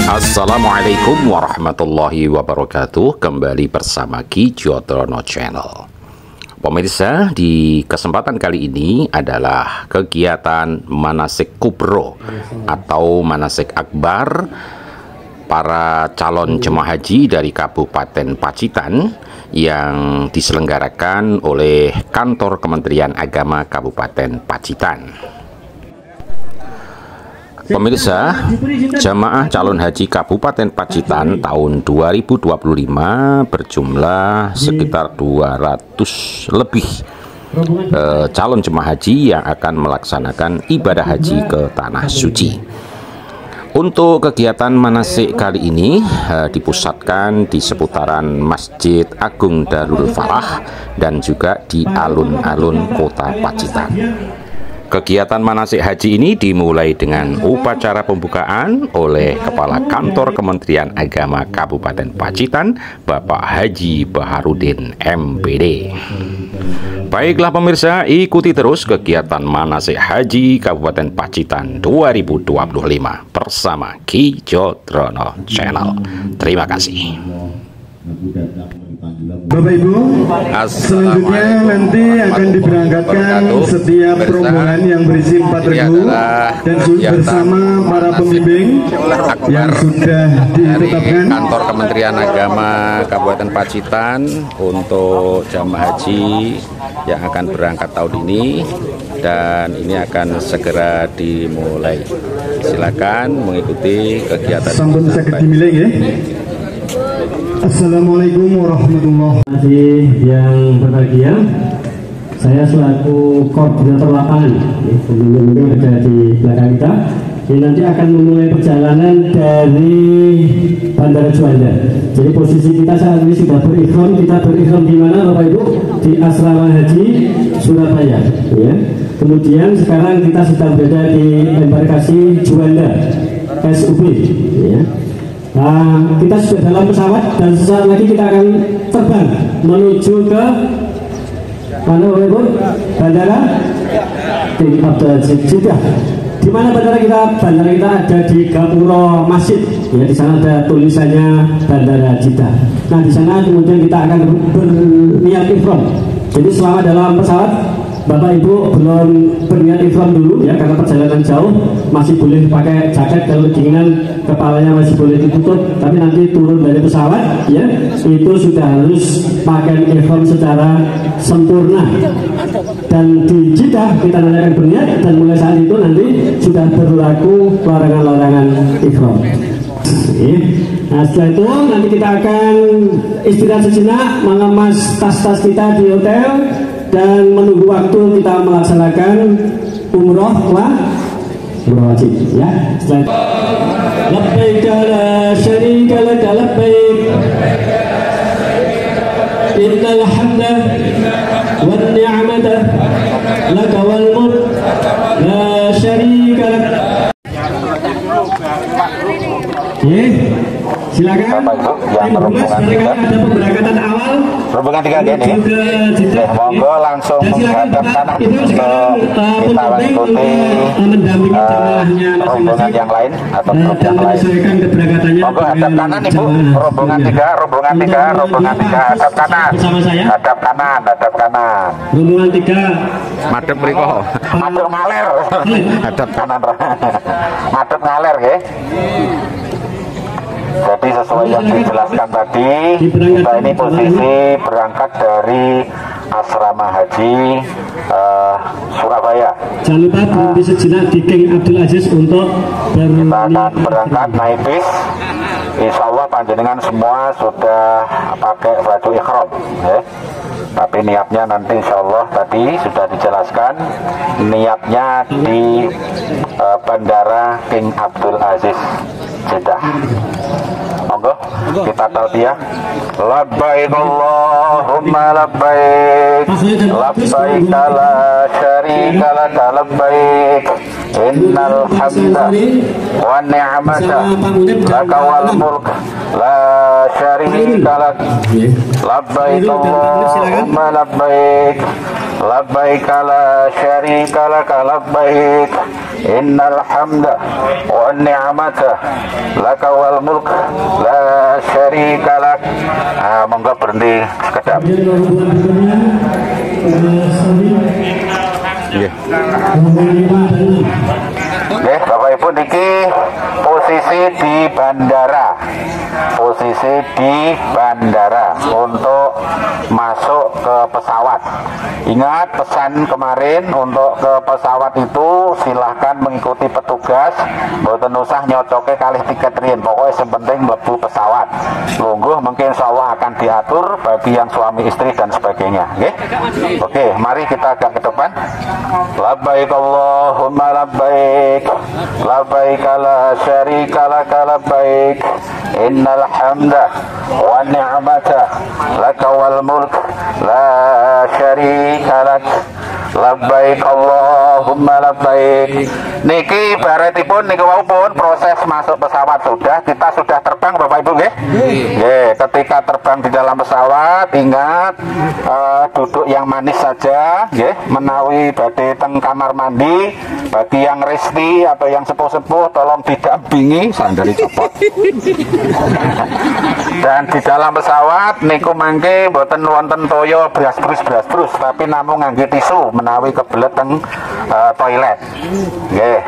Assalamualaikum warahmatullahi wabarakatuh. Kembali bersama Ki Jodrono Channel. Pemirsa, di kesempatan kali ini adalah kegiatan manasik kubro atau manasik akbar para calon jemaah haji dari Kabupaten Pacitan yang diselenggarakan oleh Kantor Kementerian Agama Kabupaten Pacitan. Pemirsa, jamaah calon haji Kabupaten Pacitan tahun 2025 berjumlah sekitar 200 lebih calon jemaah haji yang akan melaksanakan ibadah haji ke Tanah Suci. Untuk kegiatan manasik kali ini dipusatkan di seputaran Masjid Agung Darul Falah dan juga di alun-alun Kota Pacitan. Kegiatan manasik haji ini dimulai dengan upacara pembukaan oleh Kepala Kantor Kementerian Agama Kabupaten Pacitan, Bapak Haji Baharudin MPD. Baiklah pemirsa, ikuti terus kegiatan manasik haji Kabupaten Pacitan 2025 bersama Ki Jodrono Channel. Terima kasih. Bapak Ibu, selanjutnya nanti akan diberangkatkan setiap rombongan yang berisi 4 regu dan bersama para pembimbing yang sudah ditetapkan. Kantor Kementerian Agama Kabupaten Pacitan untuk jamaah haji yang akan berangkat tahun ini, dan ini akan segera dimulai. Silakan mengikuti kegiatan. Sampun sakit dimilih ya. Assalamualaikum warahmatullahi wabarakatuh. Yang berbahagia, saya selaku koordinator lapangan, pembimbing ada di belakang kita, ini nanti akan memulai perjalanan dari Bandara Juanda. Jadi posisi kita saat ini sudah berikhram. Kita berikhram di mana, Bapak Ibu? Di Asrama Haji Surabaya. Ya. Kemudian sekarang kita sedang berada di embarkasi Juanda SUB. Ya. Nah, kita sudah dalam pesawat dan sesaat lagi kita akan terbang menuju ke mana, Bapak Ibu? Bandara King Abdul Aziz Jeddah. Di mana bandara kita? Bandara kita ada di Gapura Masjid. Ya, di sana ada tulisannya Bandara Jeddah. Nah, di sana kemudian kita akan berniat ihram. Jadi selama dalam pesawat, Bapak Ibu belum berniat ihram dulu ya, karena perjalanan jauh masih boleh pakai jaket, kalau keinginan kepalanya masih boleh ditutup. Tapi nanti turun dari pesawat ya, itu sudah harus pakai ihram secara sempurna. Dan di Jeddah kita nanti akan berniat, dan mulai saat itu nanti sudah berlaku larangan-larangan ihram. Nah, setelah itu nanti kita akan istirahat sejenak, mengemas tas-tas kita di hotel dan menunggu waktu kita melaksanakan umroh wajib ya. Labbaik la syarika lak labbaik innal hamda wan ni'mata lak wal mulk la syarika lak. Silakan. Yang rombongan tiga, ada pemberangkatan awal. Rombongan tiga gini. Monggo langsung menghadap kanan untuk kita mengikuti rombongan yang lain atau grup yang lain. Monggo hadap kanan Ibu. Rombongan tiga, hadap kanan. Hadap kanan, hadap kanan. Rombongan tiga. Madep mriko. Madep ngaler. Hadap kanan. Madep ngaler nggih. Jadi sesuai yang dijelaskan tadi, kita ini posisi berangkat dari Asrama Haji Surabaya. Jangan lupa berhenti sejenak di King Abdul Aziz untuk kita akan berangkat naik bis. Insya Allah panjenengan semua sudah pakai baju ikhram ya. Tapi niatnya nanti insya Allah tadi sudah dijelaskan, niatnya di Bandara King Abdul Aziz Jeddah. Monggo kita talbiyah. Labbaik Allahumma labbaik, labbaik la syarika lak labbaik, innal hamda wan ni'mata laka wal mulk la syarika lak. Labbaik Allahumma labbaik, labbaik la syarika lak labbaik, innal hamda wan ni'mata laka wal mulk la syarika lak. Monggo berhenti sekedap. Bapak Ibu, niki posisi di bandara. Posisi di bandara untuk masuk ke pesawat. Ingat pesan kemarin, untuk ke pesawat itu silahkan mengikuti petugas, mboten usah nyocoke kalih tiket riyen, pokoknya yang penting mlebu pesawat. Lungguh mungkin insyaallah akan diatur bagi yang suami istri dan sebagainya. Oke, mari kita agak ke depan. Labbaik Allahumma labbaik, labbaik la syarika lak labbaik, innal hamda wan ni'mata laka wal mulk la syarika lak, labbaik Allahumma labbaik. Niki baratipun niku pun proses masuk pesawat kita sudah terbang Bapak Ibu nggih. Nggih, ketika terbang di dalam pesawat ingat duduk yang manis saja nggih, menawi badhe teng kamar mandi. Bagi yang resti atau yang sepuh-sepuh tolong didampingi sandali copot. Dan di dalam pesawat niku mangke mboten wonten toyo bras-brus tapi namung ngangge tisu menawi kebelet teng toilet. Nggih.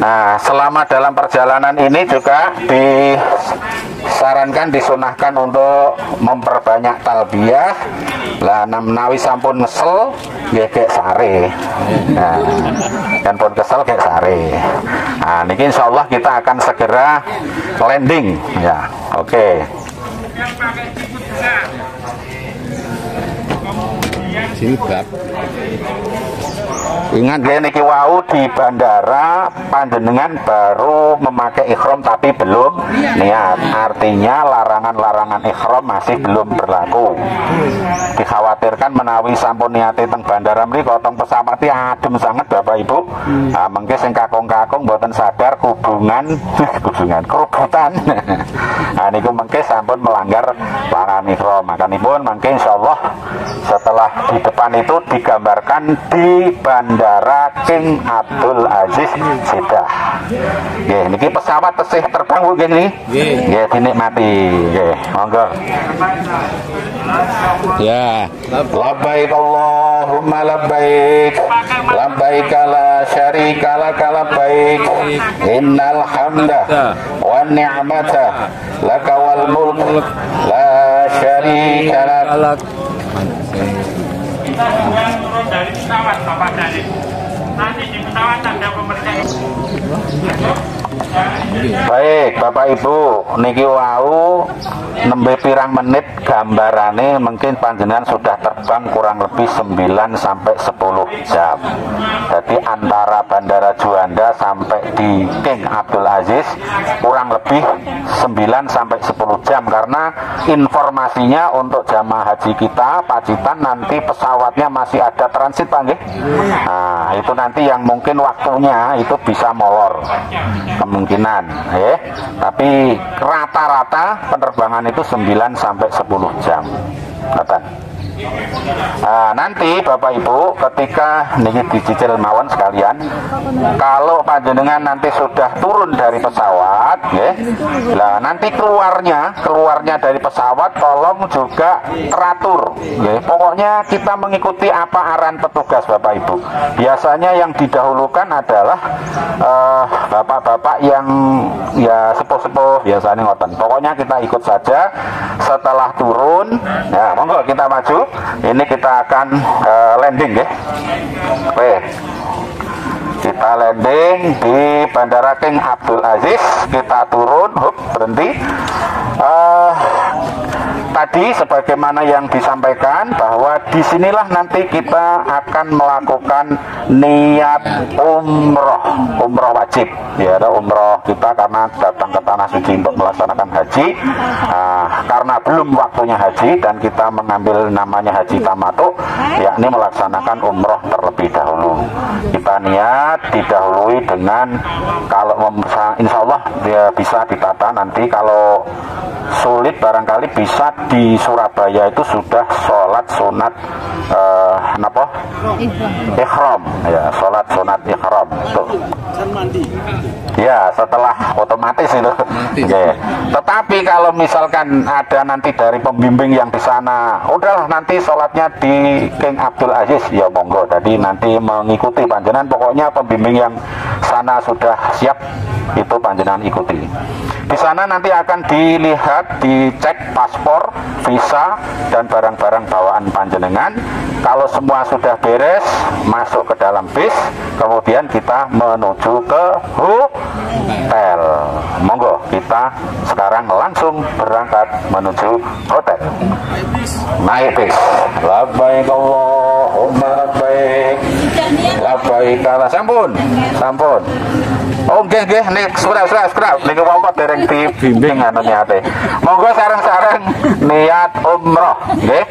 Nah, selama dalam perjalanan ini juga disarankan, disunahkan untuk memperbanyak talbiyah. Lah menawi sampun ngesel nggih gek sare. Nah, kan pun kesel kayak sare. Nah, niki insyaallah kita akan segera landing ya. Oke. Sini bab. Ingat ya, niki wau di bandara panjenengan baru memakai ikhram tapi belum niat. Artinya larangan-larangan ikhram masih belum berlaku. Dikhawatirkan menawi sampun niate teng bandara mriki teng pesawat adem sangat Bapak Ibu. Mengke sing kakung-kakung mboten sadar kerubutan. Niku mengke sampun melanggar larangan ikhram. Makanipun mengke insyaallah setelah di depan itu digambarkan di Bandara King Abdul Aziz Jeddah. Nggih, niki pesawat tesih terbang Bu nggih. Nggih, dinikmati. Nggih, monggo. Ya, labbaik Allahumma labbaik, labbaik la syarika lak labbaik, innal hamda wan ni'mata laka wal mulk la syarika lak. Turun dari pesawat Bapak Dari. Nanti di pesawat ada pemeriksaan. Baik Bapak Ibu, niki wau nembe pirang menit gambarane mungkin panjenengan sudah terbang kurang lebih 9 sampai 10 jam. Jadi antara Bandara Juanda sampai di King Abdul Aziz kurang lebih 9 sampai 10 jam, karena informasinya untuk jamaah haji kita Pacitan nanti pesawatnya masih ada transit Pak nggih. Nah, itu nanti yang mungkin waktunya itu bisa molor. Kemungkinan tapi rata-rata penerbangan itu 9 sampai 10 jam. Nanti Bapak Ibu ketika niki dicicil mawon sekalian, kalau panjenengan nanti sudah turun dari pesawat lah nanti keluarnya dari pesawat tolong juga teratur pokoknya kita mengikuti apa arahan petugas Bapak Ibu. Biasanya yang didahulukan adalah bapak-bapak yang ya sepuh-sepuh biasanya ngoten. Pokoknya kita ikut saja. Setelah turun ya monggo kita maju. Ini kita akan landing ya. Oke. Kita landing di Bandara King Abdul Aziz. Kita turun, berhenti. Tadi sebagaimana yang disampaikan bahwa disinilah nanti kita akan melakukan niat umroh wajib ya, ada umroh kita karena datang ke tanah suci untuk melaksanakan haji. Karena belum waktunya haji dan kita mengambil namanya haji tamattu, yakni melaksanakan umroh terlebih dahulu. Kita niat didahului dengan, kalau insya Allah dia bisa ditata nanti, kalau sulit barangkali bisa di Surabaya itu sudah sholat sunat ikhram, ya, sholat sunat ikhram tuh. Ya, setelah otomatis itu. Okay. Tetapi kalau misalkan ada nanti dari pembimbing yang di sana, udahlah nanti sholatnya di King Abdul Aziz, ya monggo. Jadi nanti mengikuti panjenengan, pokoknya pembimbing yang sana sudah siap, itu panjenengan ikuti. Di sana nanti akan dilihat, dicek paspor, visa, dan barang-barang bawaan panjenengan. Kalau semua sudah beres, masuk ke dalam bis, kemudian kita menuju ke hotel. Monggo, kita sekarang langsung berangkat menuju hotel. Naik bis. Labbaik Allahumma labbaik. Labbaik Allah. Sampun. Oh nggih nek surat. Niku apa dereng dibimbing anu niate. Monggo sareng-sareng niat umroh nggih.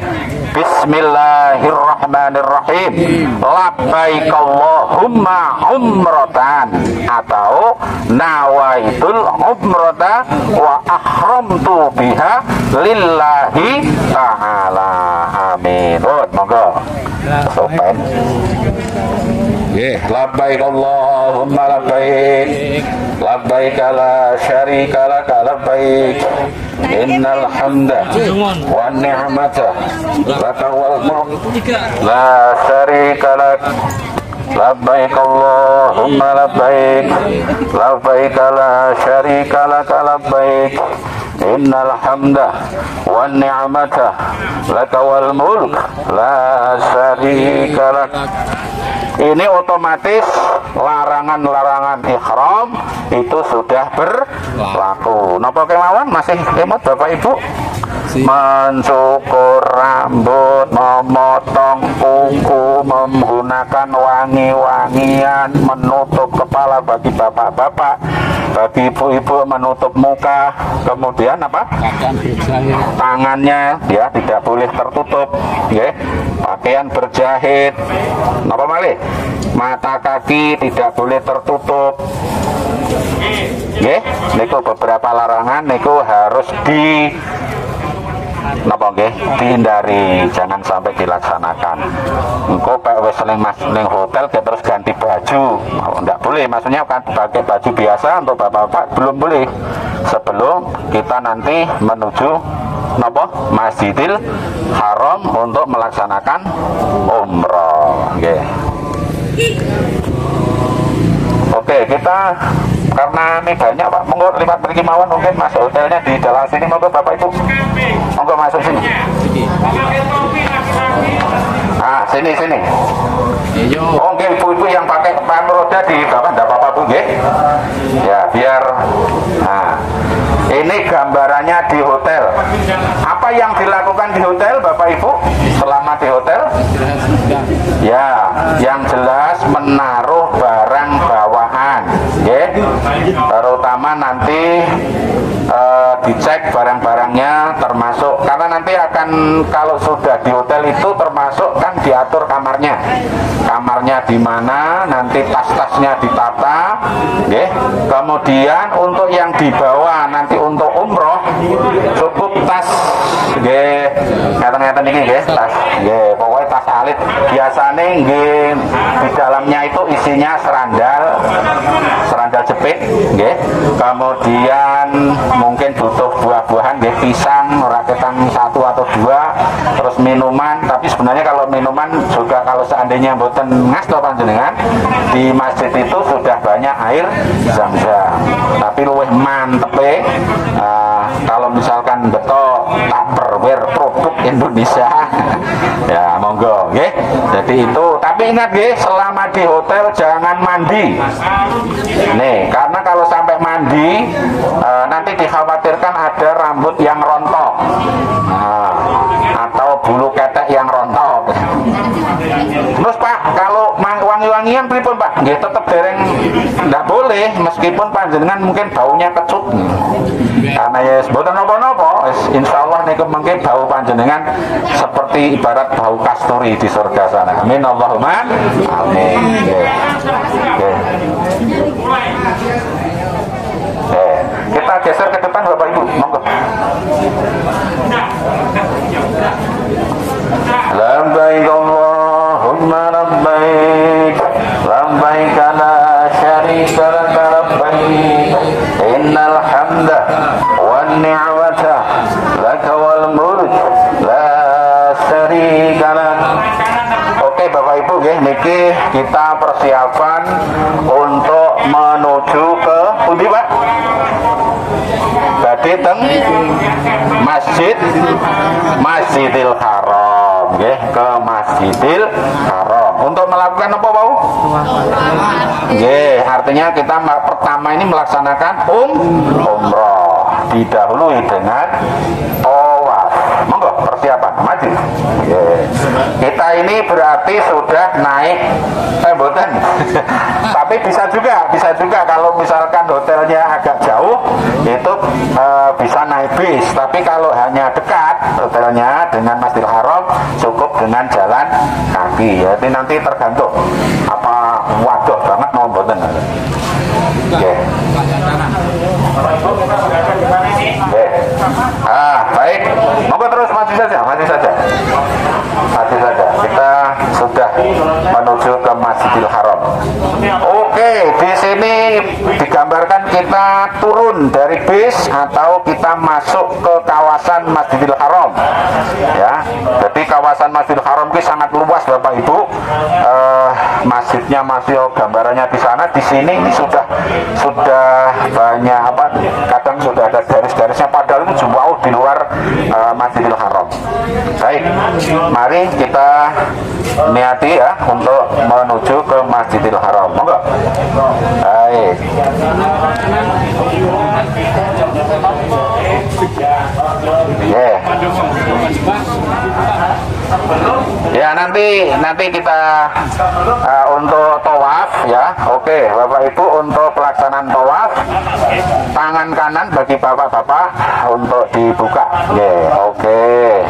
Bismillahirrahmanirrahim. Labbaik Allahumma umratan atau nawaitul umrata wa ahramtu biha lillahi ta'ala. Amin. Monggo. Sopan. Labbaik Allahumma labbaik. Labbaik la syarika laka labbaik. Innal hamda wan ni'mata laka wal mulk la syarika lak. Labbaik Allahumma labbaik. Labbaik la syarika laka labbaik. Innal hamda wan ni'mata laka wal mulk la syarika lak. Ini otomatis larangan-larangan ihram itu sudah berlaku. Napa kemawon masih kemot Bapak Ibu? Mencukur rambut, memotong kuku, menggunakan wangi-wangian, menutup kepala bagi bapak-bapak, bagi ibu-ibu menutup muka, kemudian apa? Tangannya ya tidak boleh tertutup, ya. Pakaian berjahit, napa malih? Mata kaki tidak boleh tertutup. Nggih, niku beberapa larangan niku harus dihindari, jangan sampai dilaksanakan. Engko Pak wis ning hotel terus ganti baju, enggak boleh. Maksudnya kan pakai baju biasa untuk bapak-bapak belum boleh sebelum kita nanti menuju Masjidil Haram untuk melaksanakan umroh. Oke, kita karena ini banyak Pak, monggo lipat pergi mawon, mungkin masuk hotelnya di dalam sini, monggo Bapak Ibu, monggo masuk sini. Nah, sini. Oh, nggih, ibu-ibu yang pakai papan roda di bawah, enggak apa-apa Bu, nggih. Ya, biar. Nah, ini gambarannya di hotel. Apa yang dilakukan di hotel Bapak Ibu selama di hotel? Ya, yang jelas menaruh barang bawaan, ya. Terutama nanti dicek barang-barangnya, termasuk karena nanti akan kalau sudah di hotel itu termasuk kan diatur kamarnya di mana, nanti tas-tasnya ditata, ya. Kemudian untuk yang dibawa nanti untuk umroh cukup tas, ya, ngeten-ngeten ini, ya, tas, ya, pokoknya tas alit biasanya, ya, di dalamnya itu isinya serandal jepit, ya. Kemudian mungkin butuh buah-buahan, ya, pisang, raketan 1 atau 2, terus minuman. Tapi sebenarnya kalau minuman juga kalau seandainya mboten ngasto panjenengan, di masjid itu sudah banyak air zam-zam. Tapi luwih mantep kalau misalkan betul Tupperware produk Indonesia ya monggo, nggih. Jadi itu, tapi ingat nggih, selama di hotel jangan mandi. Nih, karena kalau sampai mandi nanti dikhawatirkan ada rambut yang rontok, atau bulu ketek yang rontok. Terus Pak, kalau wangi-wangian pripun Pak? Nggih, tetep dereng ndak boleh, meskipun panjenengan mungkin baunya kecut. Karena ya mboten napa-napa, insyaallah niku mungkin bau panjenengan seperti ibarat bau kasturi di surga sana. Amin Allahumma amin. Kita geser ke depan Bapak Ibu, monggo. ni'mata laka wal mulk la syarika lak. Oke Bapak Ibu nggih, niki kita persiapan untuk menuju ke pundi Pak? Badhe teng Masjidil Haram nggih, ke Masjidil Haram. Untuk melakukan apa Pak? Nggih, artinya kita pertama ini melaksanakan umroh. Didahului dengan tawaf. Monggo persiapan maju. Kita ini berarti sudah naik mboten. Tapi bisa juga kalau misalkan hotelnya agak jauh itu bisa naik bis. Tapi kalau hanya dekat hotelnya dengan Masjidil Haram cukup dengan jalan kaki. Jadi nanti tergantung apa waduh banget mau mboten. Oke. Baik. Monggo terus maju saja. Kita sudah menuju ke Masjidil Haram. Oke, di sini digambarkan kita turun dari bis atau kita masuk ke kawasan Masjidil Haram. Ya, jadi kawasan Masjidil Haram ini sangat luas Bapak Ibu. Masjidnya masih gambarannya di sana, di sini ini sudah banyak kadang sudah ada garis-garisnya, padahal itu jauh di luar Masjidil Haram. Baik, mari kita niati ya untuk menuju ke Masjidil Haram. Monggo. Baik. Ya, nanti kita untuk tawaf ya. Oke, Bapak Ibu, untuk pelaksanaan tawaf tangan kanan bagi bapak-bapak untuk dibuka. Oke.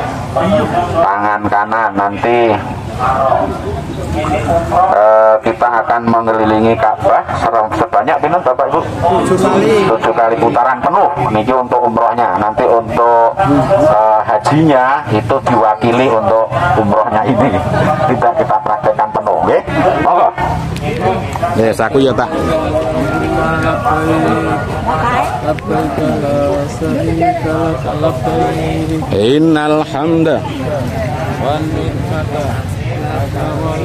Tangan kanan nanti kita akan mengelilingi Ka'bah sebanyak pinten Bapak Ibu? 7 kali putaran penuh. Niki untuk umrohnya. Nanti untuk hajinya itu diwakili untuk umrohnya ini. Tidak kita praktekkan penuh, nggih. Monggo. Yes, aku ya tak. Innal hamda wan ni'mata laka wal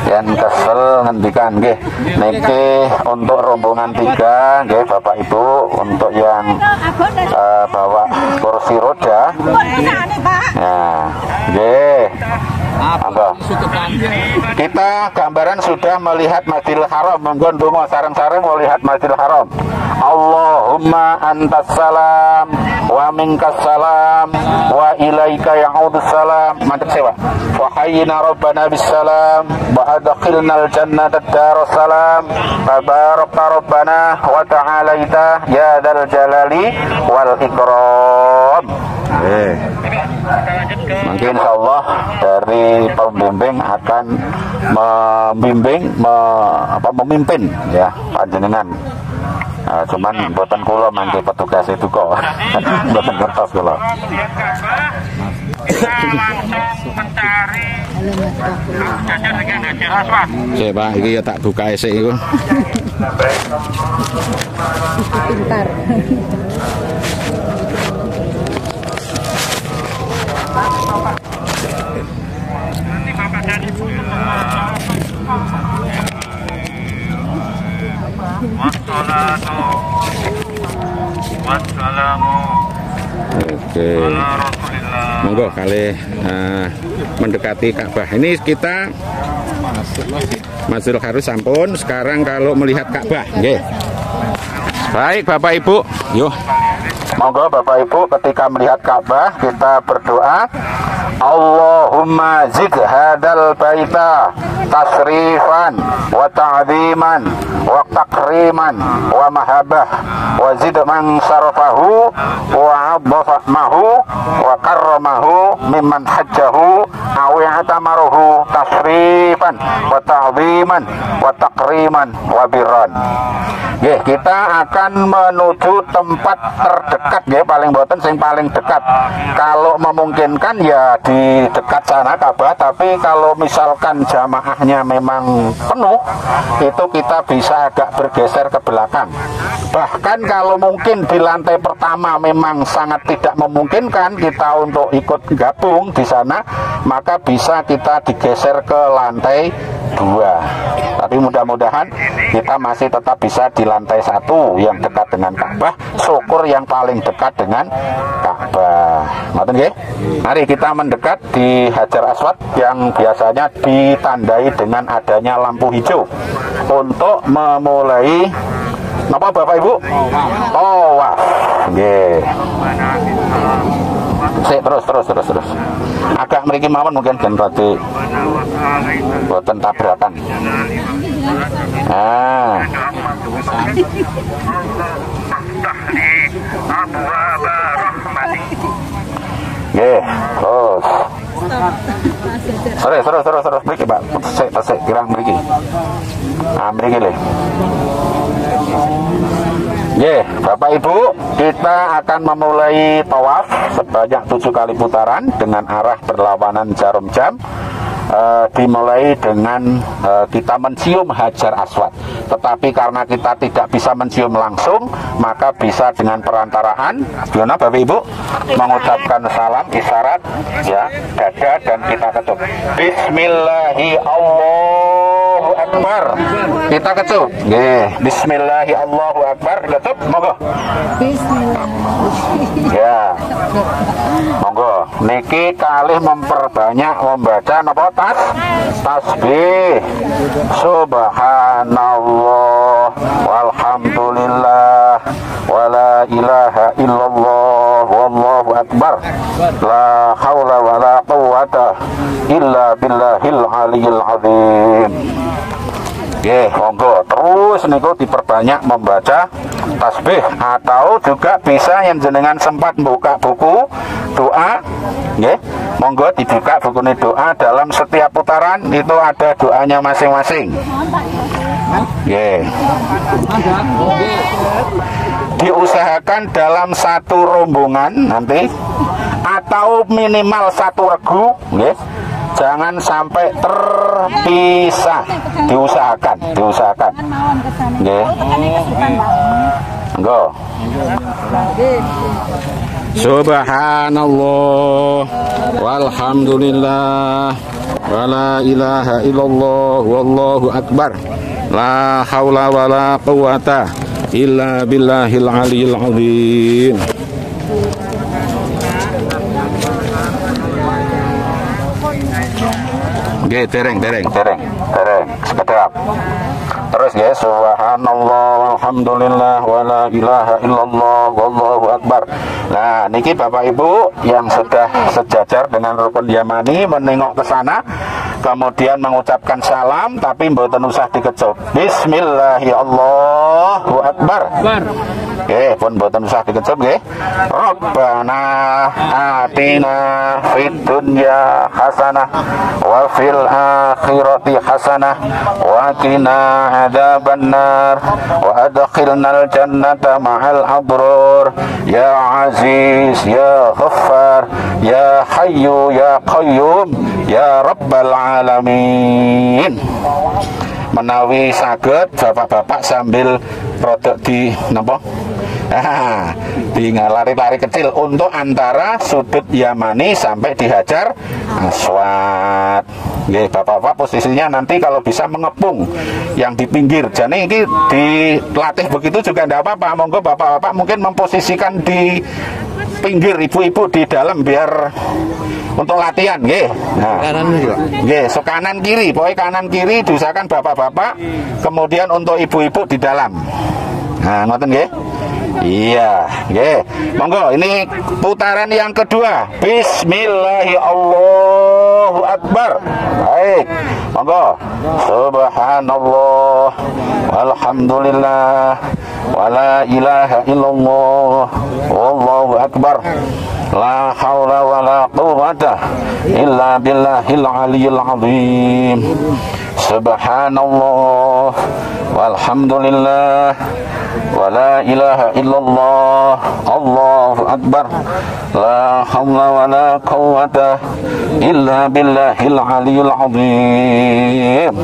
yang kesel ngendikan nggih. Niki untuk rombongan 3 nggih Bapak Ibu, untuk yang bawa kursi roda. Nah, nggih. Kita gambaran sudah melihat Masjidil Haram. Monggo ndonga sareng-sareng melihat Masjidil Haram. Allahumma antas salam wa minkas salam wa ilaika ya'udus salam. Mantap sewa. Wa hayyina rabbana bis salam wa adkhilnal jannata darus salam. Tabarakta rabbana wa ta'alaita ya dzal jalali wal ikram. Mungkin insyaallah dari pembimbing akan memimpin ya panjenengan. Cuman buatan kula mangke petugas itu kok buatan kertas kula. Kita langsung mencari jajar dengan jajar aswad. Oke Pak, ini ya tak buka esek itu. Pintar. Nanti Bapak dari wassalatu wassalamu. Oke. Monggo kali mendekati Ka'bah. Ini kita Masjidil Haram sampun. Sekarang kalau melihat Ka'bah, nggih. Baik Bapak Ibu, yuk. Monggo Bapak Ibu, ketika melihat Ka'bah kita berdoa, Allahumma zid hadal baita tasrifan wa ta'ziman wa takriman wa mahabah wa zid man sarfahu wa abdafahmahu wa karramahu mimman hajjahu awi atamaruhu tasrifan wa ta'ziman wa takriman wa birran. Kita akan menuju tempat terdekat paling boten sing paling dekat. Kalau memungkinkan ya di dekat sana Ka'bah, tapi kalau misalkan jamaahnya memang penuh, itu kita bisa agak bergeser ke belakang. Bahkan kalau mungkin di lantai pertama memang sangat tidak memungkinkan kita untuk ikut gabung di sana, maka bisa kita digeser ke lantai 2. Tapi mudah-mudahan kita masih tetap bisa di lantai 1 yang dekat dengan Ka'bah, syukur yang paling dekat dengan Ka'bah. Ngoten nggih? Mari kita mendekat di Hajar Aswad yang biasanya ditandai dengan adanya lampu hijau untuk memulai napa Bapak Ibu? Tawaf. Nggih. Terus. Agak mriki mawon mungkin ben rada boten tabrakan. Ah. Nggih, terus. Terus mriki, Pak. Tesik kirang mriki. Ah, mriki le. Nggih, Bapak Ibu, kita akan memulai tawaf sebanyak 7 kali putaran dengan arah berlawanan jarum jam. Dimulai dengan kita mencium Hajar Aswad. Tetapi karena kita tidak bisa mencium langsung, maka bisa dengan perantaraan gimana Bapak Ibu mengucapkan salam isyarat ya, dada dan kita kecup. Bismillahi Allahu Akbar. Kita kecup. Nggih, Bismillahi Allahu Akbar, kecup monggo. Bismillah. Ya. Monggo. Niki kalih memperbanyak membaca napa tasbih subhanallah walhamdulillah wala ilaha illallah wallahu akbar la haula wala quwwata illa billahil aliyil azim. Nggih, monggo terus niku diperbanyak membaca tasbih, atau juga bisa yang jenengan sempat buka buku doa, nggih, monggo dibuka buku doa. Dalam setiap putaran itu ada doanya masing-masing. Nggih. Diusahakan dalam satu rombongan nanti atau minimal satu regu, nggih. Jangan sampai terpisah, diusahakan. Nggih. Monggo. Subhanallah walhamdulillah wala ilaha illallah wallahu akbar la haula wala quwwata illa billahil aliyil azim. Nggih, tereng sekedap. Terus ya, subhanallah walhamdulillah wala ilaha illallah wallahu akbar. Nah, niki Bapak Ibu yang sudah sejajar dengan rukun yamani menengok ke sana, kemudian mengucapkan salam tapi mboten usah dikecup. Bismillahi Allahu akbar. Nggih, pun mboten usah dikecup nggih. Rabbana atina fid dunya hasanah wa fil akhirati hasanah wa qina adzabannar wa adkhilnal jannata ma'al abrar ya aziz ya ghaffar ya hayyu ya qayyum ya rabbal alamin. Menawi saged bapak-bapak sambil produk di napa? Di lari-lari kecil untuk antara sudut Yamani sampai di Hajar Aswad. Nggih, bapak-bapak posisinya nanti kalau bisa mengepung yang di pinggir. Jadi ini dilatih begitu juga tidak apa-apa. Monggo bapak-bapak mungkin memposisikan di pinggir, ibu-ibu di dalam biar untuk latihan, nggih. Nah, kanan juga. Nggih, so kanan kiri, pokoknya kanan kiri diusahakan bapak-bapak, kemudian untuk ibu-ibu di dalam. Nah, ngoten nggih. Iya, nggih. Monggo, ini putaran yang kedua. Bismillahirrahmanirrahim. Allahu akbar. Baik. Monggo. Subhanallah walhamdulillah wala ilaha illallah wallahu akbar. La haula wala quwwata illa billahil aliyil azim. Subhanallah walhamdulillah wala ilaha illallah Allahu akbar la haula wala quwwata illa billahil aliyul azim.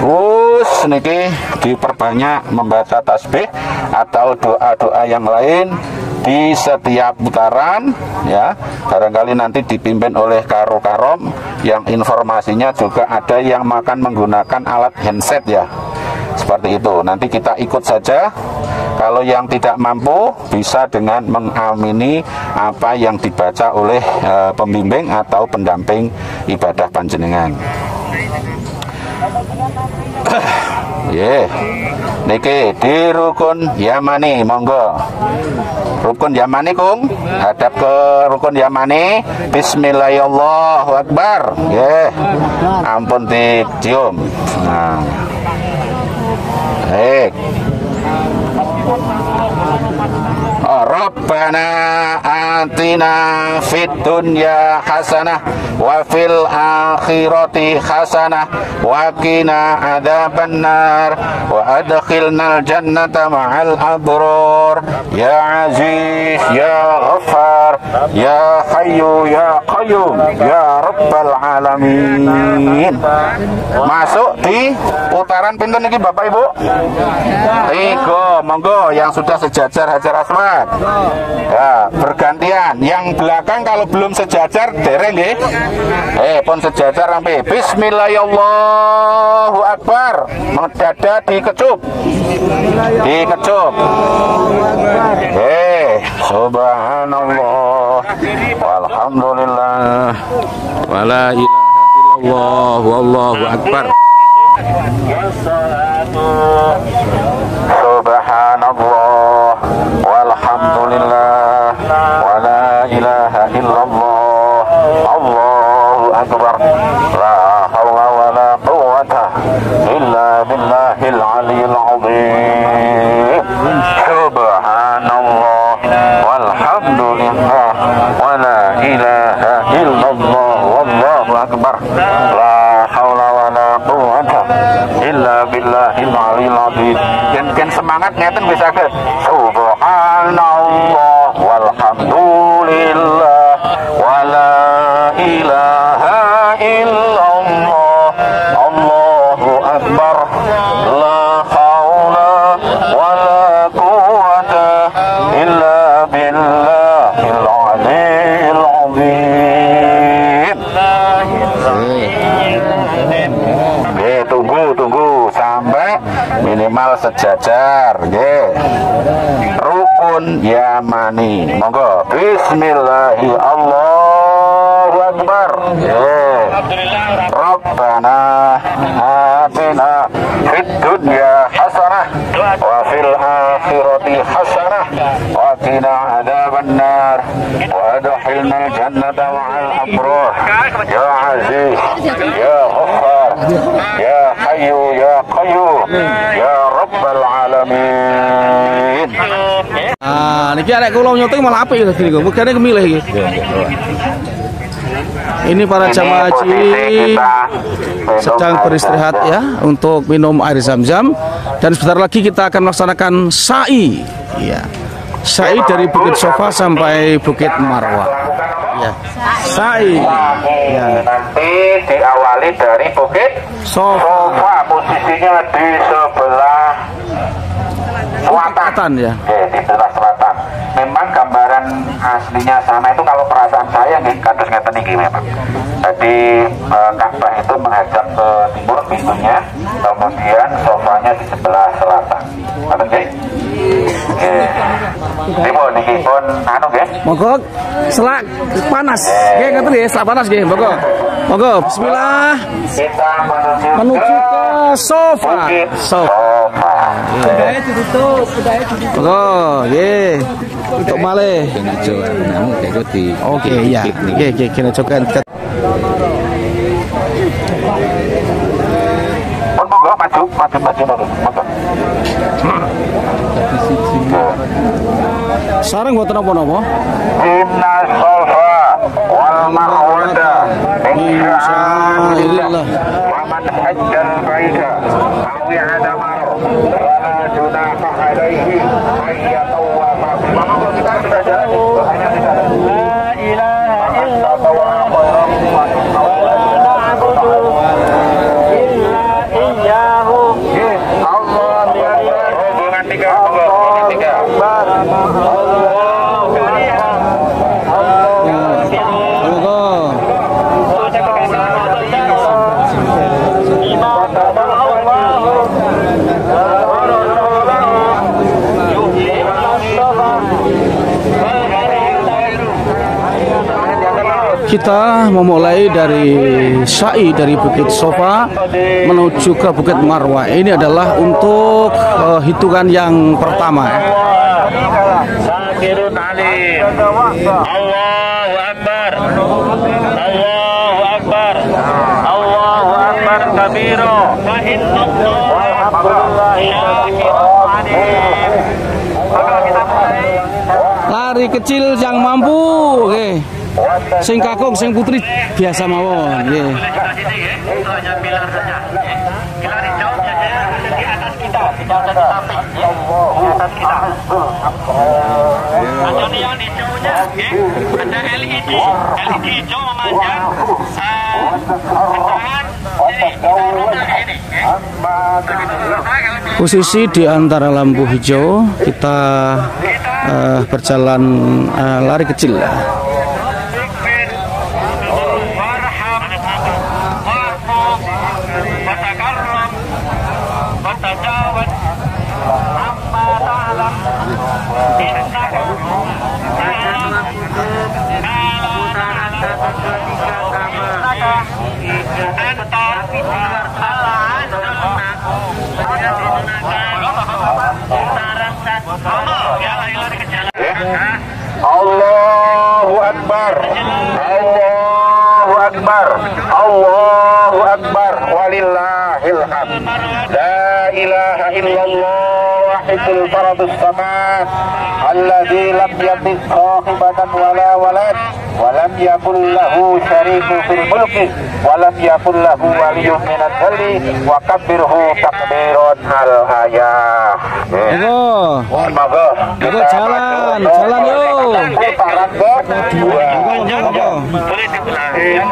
Terus niki diperbanyak membaca tasbih atau doa-doa yang lain di setiap putaran ya. Barangkali nanti dipimpin oleh Karo Karom yang informasinya juga ada yang makan menggunakan alat handset ya. Seperti itu, nanti kita ikut saja. Kalau yang tidak mampu bisa dengan mengamini apa yang dibaca oleh pembimbing atau pendamping ibadah panjenengan. Niki di rukun Yamani, monggo. Rukun Yamani kung, hadap ke rukun Yamani. Bismillahirrahmanirrahim. Ampun dicium. Nah. Rabbana atina fid dunya hasanah wa fil akhirati hasanah wa qina adzabannar wa adkhilnal jannata ma'al abrar ya aziz ya ghaffar ya hayyu ya qayyum ya rabbal alamin. Masuk di putaran pinten niki Bapak Ibu? Tiga, monggo yang sudah sejajar Hajar Aswad. Ya, bergantian. Yang belakang kalau belum sejajar dereng nggih. Pun sejajar sampai Bismillahirrahmanirrahim akbar. Dada dikecup. Dikecup. Subhanallah walhamdulillah wala ilaha illallah wallahu akbar. Subhanallah walhamdulillah wala ilaha illallah Allahu akbar la haula wala quwwata illa billahil aliyil azim. Subhanallah walhamdulillah wala ilaha illallah wallahu akbar la haula wala quwwata illa billahil aliyil azim. Yen semangat ngeten bisa ke subhanallah walhamdulillah wala ilaha illallah Allahu akbar la haula wala quwwata illa billahil aliyil azim. Tunggu sampai minimal sejajar nggih. Rukun Yamani, monggo. Bismillahirrahmanirrahim. Allahu akbar. Rabbana atina fid dunya hasanah wa fil akhirati hasanah wa qina adzabannar wa adkhilnal jannata ma'al abrar ya aziz ya ghaffar ya hayyu ya qayyum ya rabbal alamin. Niki arek kula nyuting malah apik tadi niku. Mugane kemilih iki. Ini para jamaah haji sedang beristirahat ya untuk minum air zam-zam, dan sebentar lagi kita akan melaksanakan sa'i ya. Sa'i dari Bukit Sofa sampai Bukit Marwah. Ya. Sa'i. Ya. Nanti diawali dari Bukit Sofa, posisinya di sebelah selatan ya. Di sebelah selatan. Memang gambaran aslinya sana itu kalau perasaan saya nih kados ngeten iki memang. Jadi Ka'bah itu menghadap ke timur pintunya, kemudian sofanya di sebelah selatan. Ngoten nggih? Nggih. Nipun niki pun anu nggih. Monggo selak panas. Nggih ngoten nggih, selak panas nggih. Monggo. Monggo bismillah. Kita menuju ke sofa. Sofa. Sudah ditutup, sudah ditutup. Monggo, nggih. Untuk malih. Oke, ya. Nggih, nggih, kena cokan. Maju. Sareng mboten napa-napa. Inna Safa wal Marwata min sya'airillah. Wa man حج البيت أو اعتمر فلا جناح عليه أن يطوف لا إله إلا الله ولا نعبد إلا إياه الله Kita memulai dari sa'i dari Bukit Sofa menuju ke Bukit Marwah. Ini adalah untuk hitungan yang pertama. Allahu Akbar, Allahu Akbar, Allahu Akbar kabiro. Lari kecil yang mampu, oke. Sing kakung, sing putri biasa mawon, nggih. Hanya pilar saja. Pilar hijaunya di atas kita, tidak ada di samping. Di atas kita. Ada yang hijaunya, ada LED. LED hijau memanjang. Posisi di antara lampu hijau, kita berjalan lari kecil. Allahu Akbar, Allahu Akbar, Allahu Akbar, walillahil hamd. La ilaha illallah wahidul faradus samad, alladzi lam yalid sahibatan wala walad, wa lam yakul lahu syarikun fil mulki, wa lam yakul lahu waliyyun minadh dhilli, wa kabbirhu takbiran al-ayah. Monggo, Monggo jalan yuk. putaran kedua. Boleh dibelahin.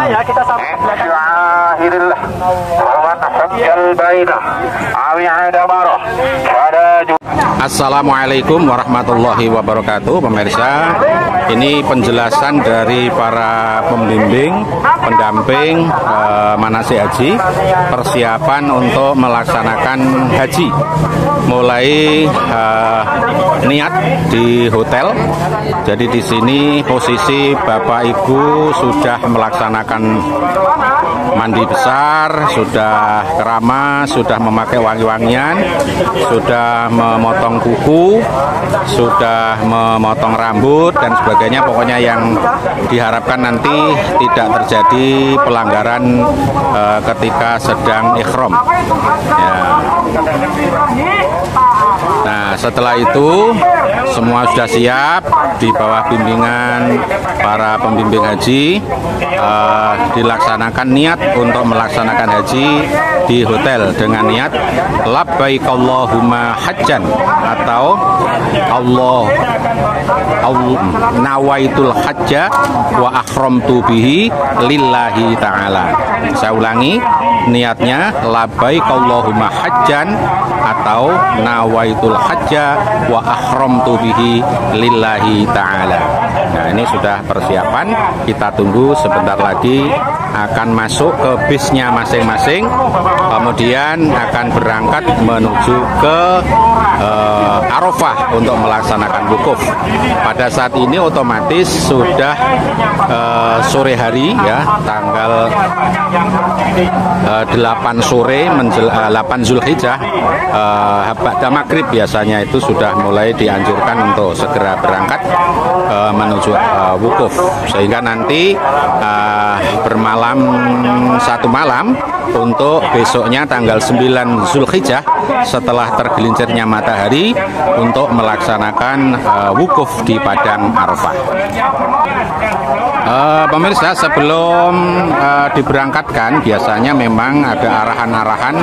Ya kita sampai akhirullah. Awan hajjal baina. Awi ada marah. Pada Assalamualaikum warahmatullahi wabarakatuh. Pemirsa, ini penjelasan dari para pembimbing, pendamping manasik haji, persiapan untuk melaksanakan haji. Mulai niat di hotel. Jadi di sini posisi Bapak Ibu sudah melaksanakan mandi besar, sudah keramas, sudah memakai wangi-wangian, sudah memotong kuku, sudah memotong rambut dan sebagainya. Pokoknya yang diharapkan nanti tidak terjadi pelanggaran ketika sedang ikhram. Ya. Nah, setelah itu semua sudah siap di bawah bimbingan para pembimbing haji, dilaksanakan niat untuk melaksanakan haji di hotel dengan niat labbaik Allahumma hajjan atau nawaitul hajja wa akhramtu bihi lillahi ta'ala. Saya ulangi, niatnya labbaik Allahumma hajjan atau nawaitul hajja wa akhramtu bihi lillahi ta'ala. Nah, ini sudah persiapan, kita tunggu sebentar lagi akan masuk ke bisnya masing-masing, kemudian akan berangkat menuju ke Arafah untuk melaksanakan wukuf. Pada saat ini otomatis sudah sore hari ya, tanggal 8 sore 8 Zulhijjah, ba'da maghrib biasanya itu sudah mulai dianjurkan untuk segera berangkat menuju wukuf, sehingga nanti bermalam satu malam untuk besoknya tanggal 9 Zulhijjah setelah tergelincirnya matahari untuk melaksanakan wukuf di Padang Arafah. Pemirsa, sebelum diberangkatkan biasanya memang ada arahan-arahan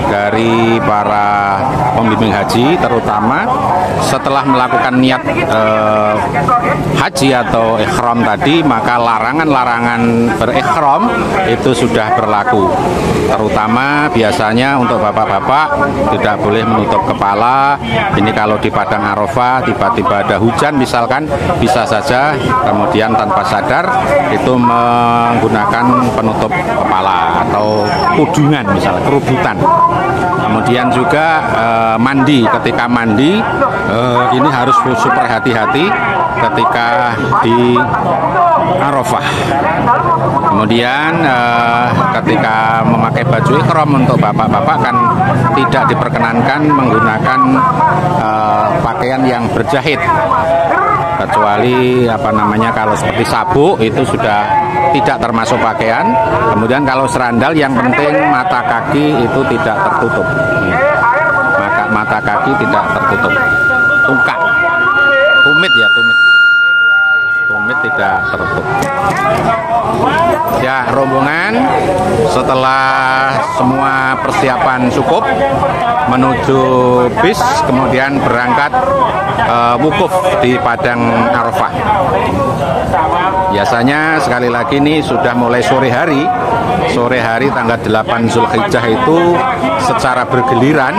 dari para pembimbing haji, terutama setelah melakukan niat haji atau ikhram tadi, maka larangan-larangan berikhram itu sudah berlaku. Terutama biasanya untuk bapak-bapak tidak boleh menutup kepala. Ini kalau di Padang Arafah tiba-tiba ada hujan misalkan, bisa saja kemudian tanpa sadar itu menggunakan penutup kepala atau kudungan misalnya, kerubutan. Kemudian juga mandi, ketika mandi ini harus super hati-hati ketika di Arafah. Kemudian ketika memakai baju ihram untuk bapak-bapak kan tidak diperkenankan menggunakan pakaian yang berjahit, kecuali kalau seperti sabuk itu sudah tidak termasuk pakaian. Kemudian kalau serandal yang penting mata kaki itu tidak tertutup, maka mata kaki tidak tertutup. Tungkak, tumit tidak tertutup. Ya, rombongan setelah semua persiapan cukup menuju bis, kemudian berangkat wukuf di Padang Arafah. Biasanya sekali lagi ini sudah mulai sore hari tanggal 8 Zulhijjah itu secara bergiliran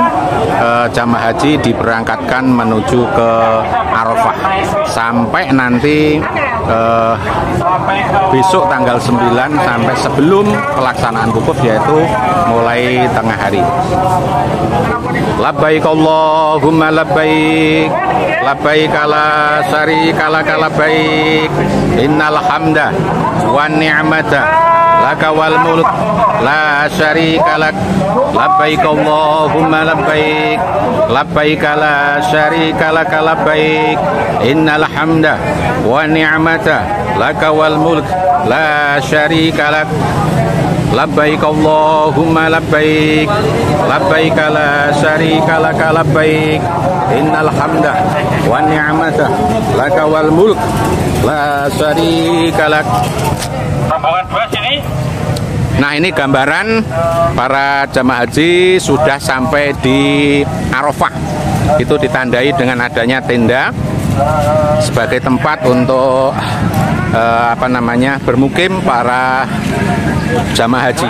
jamaah haji diberangkatkan menuju ke Arafah sampai nanti besok tanggal 9 sampai sebelum pelaksanaan wukuf, yaitu mulai tengah hari. Labbaik Allahumma labbaik, labbaik la syarika laka labbaik, innal hamda wan ni'mata laka wal mulk la syarika lak, labbaik Allahumma labbaik, labbaik la syarika laka labbaik, innal hamda wan ni'mata laka wal mulk la syarika lak, labbaik Allahumma labbaik, labbaik la syarika laka labbaik, innal hamda wan ni'mata laka wal mulk la syarika lak. Nah, ini gambaran para jamaah haji sudah sampai di Arafah. Itu ditandai dengan adanya tenda sebagai tempat untuk bermukim para jamaah haji.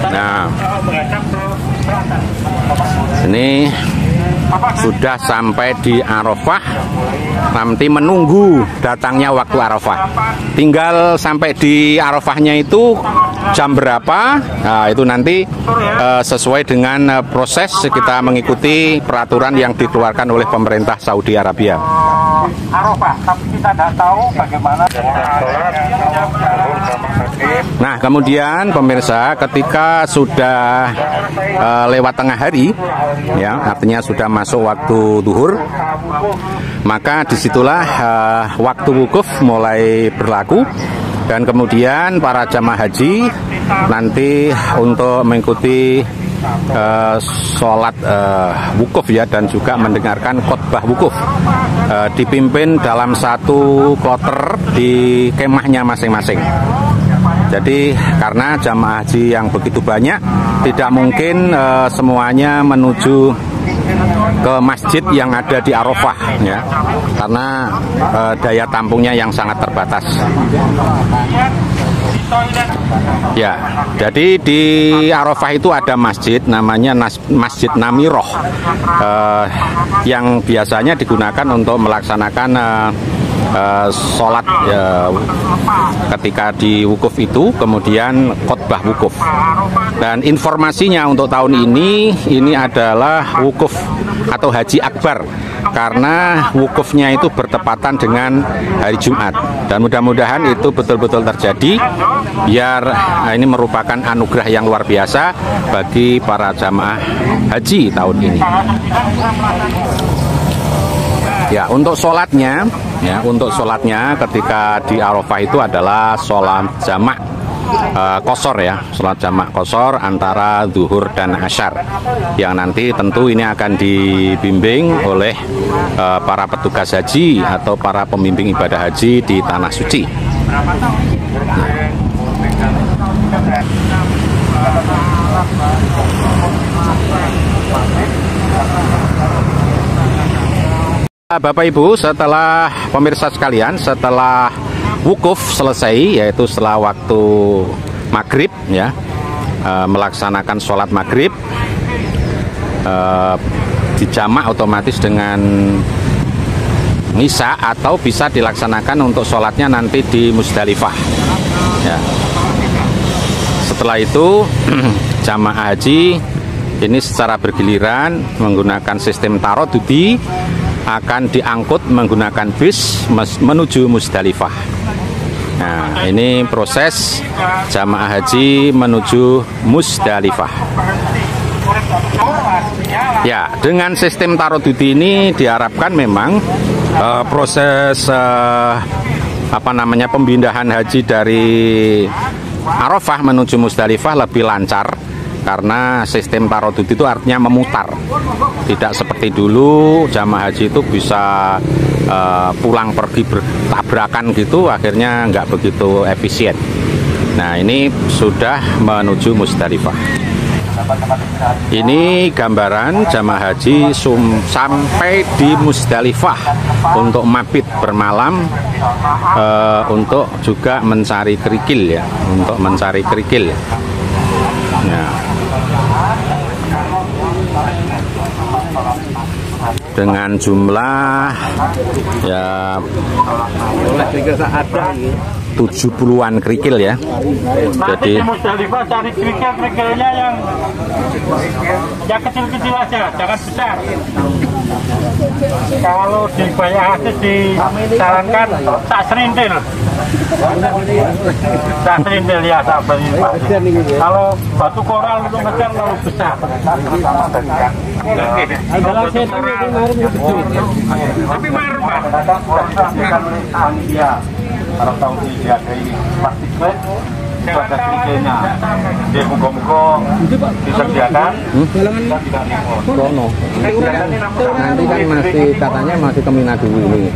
Nah, ini sudah sampai di Arafah, nanti menunggu datangnya waktu Arafah. Tinggal sampai di Arafahnya itu jam berapa, nah, itu nanti sesuai dengan proses kita mengikuti peraturan yang dikeluarkan oleh pemerintah Saudi Arabia. Arafah, tapi kita tidak tahu bagaimana. Nah, kemudian pemirsa, ketika sudah lewat tengah hari, ya artinya sudah masuk waktu duhur, maka disitulah waktu wukuf mulai berlaku. Dan kemudian para jamaah haji nanti untuk mengikuti sholat wukuf ya, dan juga mendengarkan khotbah wukuf dipimpin dalam satu kloter di kemahnya masing-masing. Jadi karena jamaah haji yang begitu banyak, tidak mungkin semuanya menuju ke masjid yang ada di Arafah ya, karena daya tampungnya yang sangat terbatas. Ya, jadi di Arafah itu ada masjid namanya Masjid Namiroh, yang biasanya digunakan untuk melaksanakan sholat ketika di wukuf itu, kemudian khotbah wukuf. Dan informasinya untuk tahun ini adalah wukuf atau haji akbar, karena wukufnya itu bertepatan dengan hari Jumat. Dan mudah-mudahan itu betul-betul terjadi, biar ini merupakan anugerah yang luar biasa bagi para jamaah haji tahun ini. Ya, untuk sholatnya ketika di Arafah itu adalah sholat jamak. qashar ya, sholat jamak qashar antara zuhur dan asyar, yang nanti tentu ini akan dibimbing oleh para petugas haji atau para pembimbing ibadah haji di Tanah Suci. Bapak Ibu, setelah pemirsa sekalian, setelah wukuf selesai, yaitu setelah waktu maghrib ya, melaksanakan sholat maghrib, dijamak otomatis dengan Isya atau bisa dilaksanakan untuk sholatnya nanti di Musdalifah ya. Setelah itu jamaah haji ini secara bergiliran menggunakan sistem tarodudi akan diangkut menggunakan bis menuju Musdalifah. Nah, ini proses jamaah haji menuju Musdalifah. Ya, dengan sistem tarodudi ini diharapkan memang proses pemindahan haji dari Arafah menuju Musdalifah lebih lancar. Karena sistem tarodudi itu artinya memutar, tidak seperti dulu jamaah haji itu bisa pulang pergi bertabrakan gitu, akhirnya nggak begitu efisien. Nah, ini sudah menuju Musdalifah. Ini gambaran jamaah haji sampai di Musdalifah untuk mabit bermalam, untuk juga mencari kerikil ya, untuk mencari kerikil. Ya. Dengan jumlah ya 70-an kerikil ya. Jadi Musdalifah cari kerikil-kerikilnya yang kecil-kecil aja, jangan besar. Kalau di Bayah Asis disarankan tak serintil. Tak serintil ya sahabat ini Pak. Kalau batu koral itu ngejar terlalu besar. Tapi marah Pak. Kalau tahu dijagai plastik bag itu ada kerikilnya. Dia muka-muka disediakan. Nanti kan masih katanya masih ke Mina dulu ini,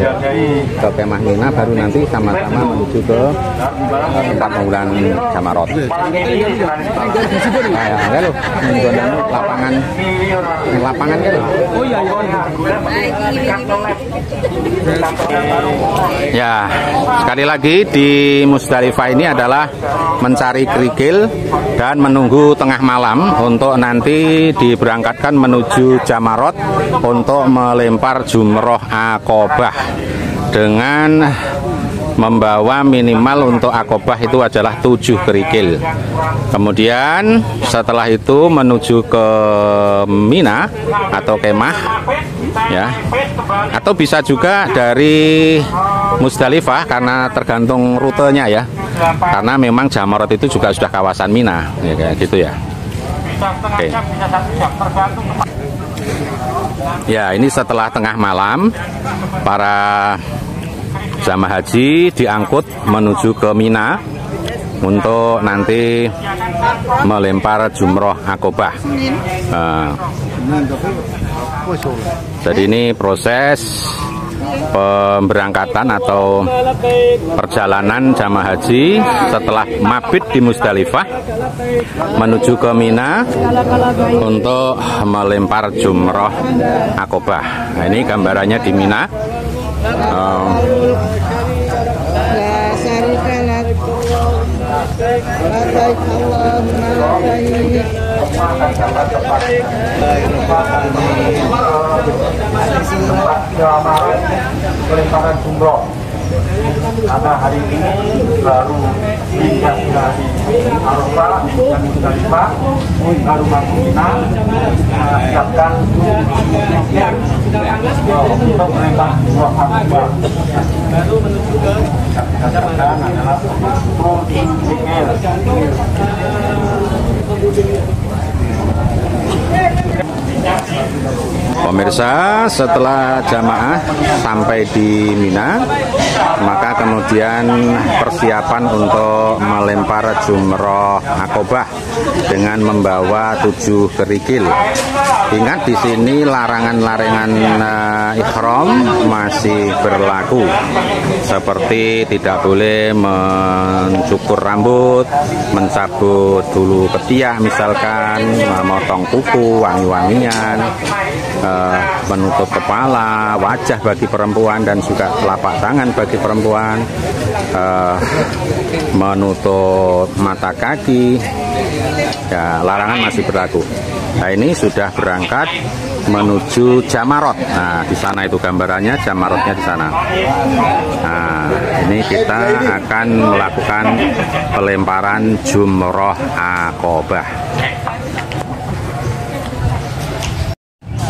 ke kemah Mina, baru nanti sama-sama menuju ke tempat pengumpulan jamarot. Lapangan kan? Oh iya. Ya, sekali lagi di Musdalifah ini adalah mencari kerikil dan menunggu tengah malam untuk nanti diberangkatkan menuju jamarot untuk melempar jumroh akobah dengan membawa minimal untuk akobah itu adalah 7 kerikil. Kemudian setelah itu menuju ke Mina atau kemah ya, atau bisa juga dari Musdalifah karena tergantung rutenya ya, karena memang jamarot itu juga sudah kawasan Mina ya, kayak gitu ya. Oke. Ya, ini setelah tengah malam para jamaah haji diangkut menuju ke Mina untuk nanti melempar jumroh akobah. Jadi ini proses pemberangkatan atau perjalanan jamaah haji setelah mabit di Musdalifah menuju ke Mina untuk melempar jumroh akobah. Nah, ini gambarannya di Mina. Pelemparan jumroh karena hari ini baru hingga di Arafah dan Musdalifah baru masuk Mina, siapkan untuk melempar jumroh akobah. Baru menuju ke adalah Pemirsa, setelah jamaah sampai di Mina, maka kemudian persiapan untuk melempar jumroh akobah dengan membawa 7 kerikil. Ingat, di sini larangan-larangan ihram masih berlaku, seperti tidak boleh mencukur rambut, mencabut dulu ketiak misalkan, memotong kuku, wangi-wangian, menutup kepala, wajah bagi perempuan dan juga telapak tangan bagi perempuan, menutup mata kaki. Ya, larangan masih berlaku. Nah, ini sudah berangkat menuju Jamarot. Nah, di sana itu gambarannya, Jamarotnya di sana. Nah, ini kita akan melakukan pelemparan jumroh akobah.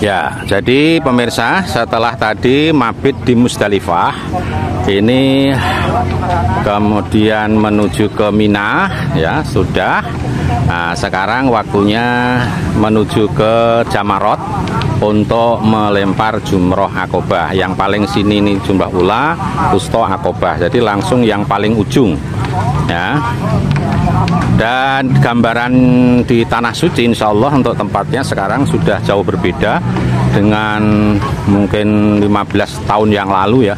Ya, jadi pemirsa, setelah tadi mabit di Musdalifah, ini kemudian menuju ke Mina, ya sudah. Nah, sekarang waktunya menuju ke Jamarot untuk melempar jumroh akobah. Yang paling sini ini jumlah ula, usto akobah. Jadi langsung yang paling ujung, ya. Dan gambaran di Tanah Suci insya Allah untuk tempatnya sekarang sudah jauh berbeda dengan mungkin 15 tahun yang lalu ya.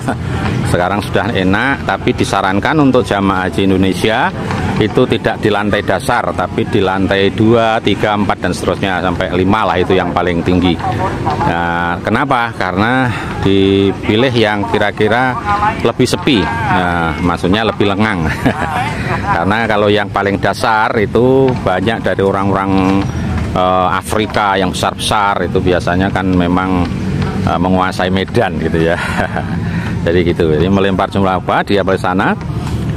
Sekarang sudah enak, tapi disarankan untuk jamaah haji Indonesia itu tidak di lantai dasar, tapi di lantai 2, 3, 4 dan seterusnya sampai 5 lah, itu yang paling tinggi. Nah, kenapa? Karena dipilih yang kira-kira lebih sepi, nah, maksudnya lebih lengang. Karena kalau yang paling dasar itu banyak dari orang-orang Afrika yang besar-besar, itu biasanya kan memang menguasai medan gitu ya. Jadi gitu, jadi melempar jumlah apa di sana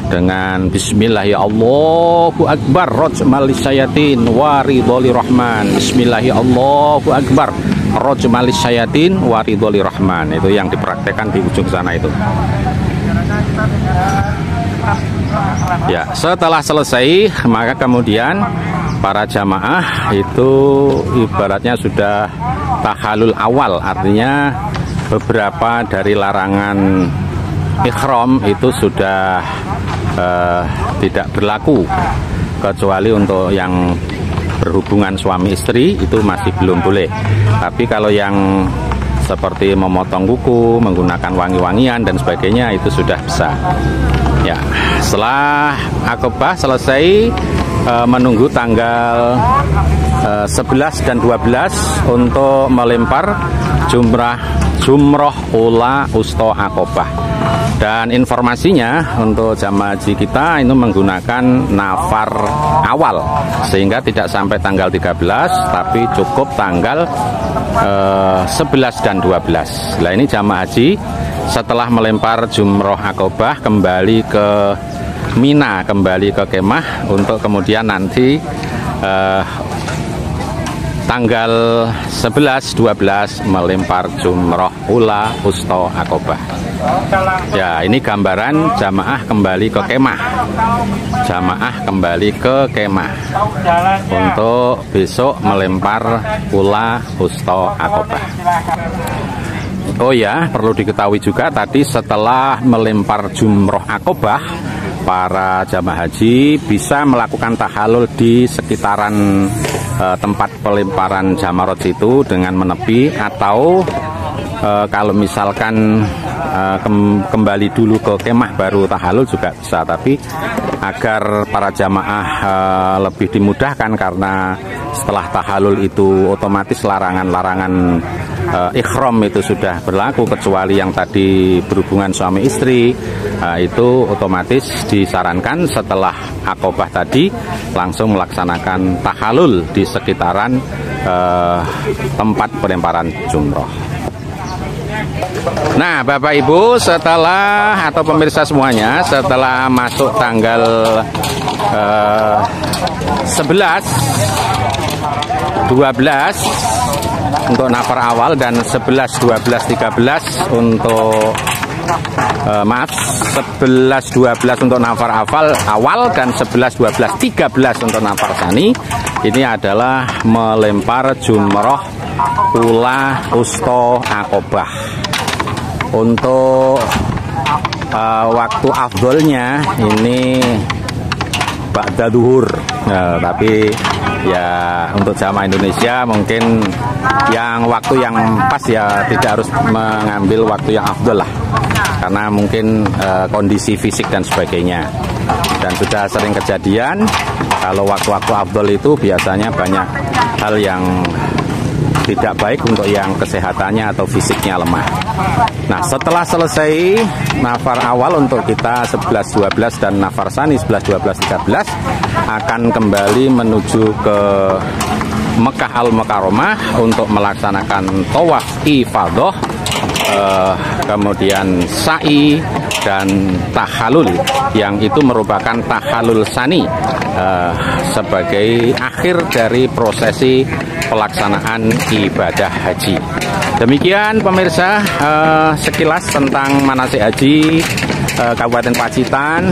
dengan Bismillah ya Allahu Akbar, rojmal lisyayatin waridholi rahman. Bismillah ya Allahu Akbar, rojmal lisyayatin waridholi rahman. Itu yang dipraktekkan di ujung sana itu. Ya, setelah selesai maka kemudian para jamaah itu ibaratnya sudah tahalul awal, artinya beberapa dari larangan ihram itu sudah tidak berlaku, kecuali untuk yang berhubungan suami istri itu masih belum boleh. Tapi kalau yang seperti memotong kuku, menggunakan wangi-wangian dan sebagainya itu sudah bisa. Ya, setelah akobah selesai, menunggu tanggal 11 dan 12 untuk melempar jumroh ula usto akobah. Dan informasinya untuk jamaah haji kita itu menggunakan nafar awal, sehingga tidak sampai tanggal 13 tapi cukup tanggal 11 dan 12. Nah, ini jamaah haji setelah melempar jumroh akobah kembali ke Mina, kembali ke kemah untuk kemudian nanti tanggal 11-12 melempar jumroh ula usto akobah. Ya, ini gambaran jamaah kembali ke kemah. Jamaah kembali ke kemah untuk besok melempar ula usto akobah. Oh ya, perlu diketahui juga tadi setelah melempar jumroh akobah, para jamaah haji bisa melakukan tahalul di sekitaran tempat pelemparan Jamarot itu dengan menepi, atau kalau misalkan kembali dulu ke kemah baru tahalul juga bisa. Tapi agar para jamaah lebih dimudahkan, karena setelah tahalul itu otomatis larangan-larangan ihram itu sudah berlaku, kecuali yang tadi berhubungan suami istri, itu otomatis disarankan setelah akobah tadi langsung melaksanakan tahalul di sekitaran tempat pelemparan jumroh. Nah, Bapak Ibu, setelah atau pemirsa semuanya, setelah masuk tanggal 11, 12 untuk nafar awal dan 11, 12, 13 untuk maaf 11-12 untuk nafar awal dan 11-12-13 untuk nafar sani. Ini adalah melempar jumroh ula usto akobah. Untuk waktu afdolnya ini ba'da duhur, tapi ya untuk jamaah Indonesia mungkin yang waktu yang pas ya tidak harus mengambil waktu yang afdol lah, karena mungkin kondisi fisik dan sebagainya. Dan sudah sering kejadian kalau waktu-waktu afdol itu biasanya banyak hal yang tidak baik untuk yang kesehatannya atau fisiknya lemah. Nah, setelah selesai nafar awal untuk kita 11-12 dan nafar sani 11-12-13 akan kembali menuju ke Mekah Al-Mukarramah untuk melaksanakan tawaf ifadah, kemudian sa'i dan tahalul, yang itu merupakan tahalul sani sebagai akhir dari prosesi pelaksanaan ibadah haji. Demikian pemirsa, sekilas tentang manasik haji Kabupaten Pacitan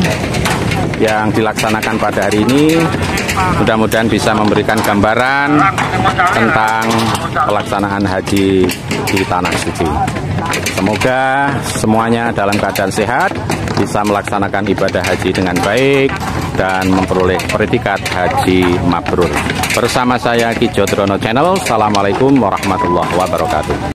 yang dilaksanakan pada hari ini. Mudah-mudahan bisa memberikan gambaran tentang pelaksanaan haji di Tanah Suci. Semoga semuanya dalam keadaan sehat, bisa melaksanakan ibadah haji dengan baik dan memperoleh predikat haji mabrur. Bersama saya Ki Jodrono Channel. Assalamualaikum warahmatullahi wabarakatuh.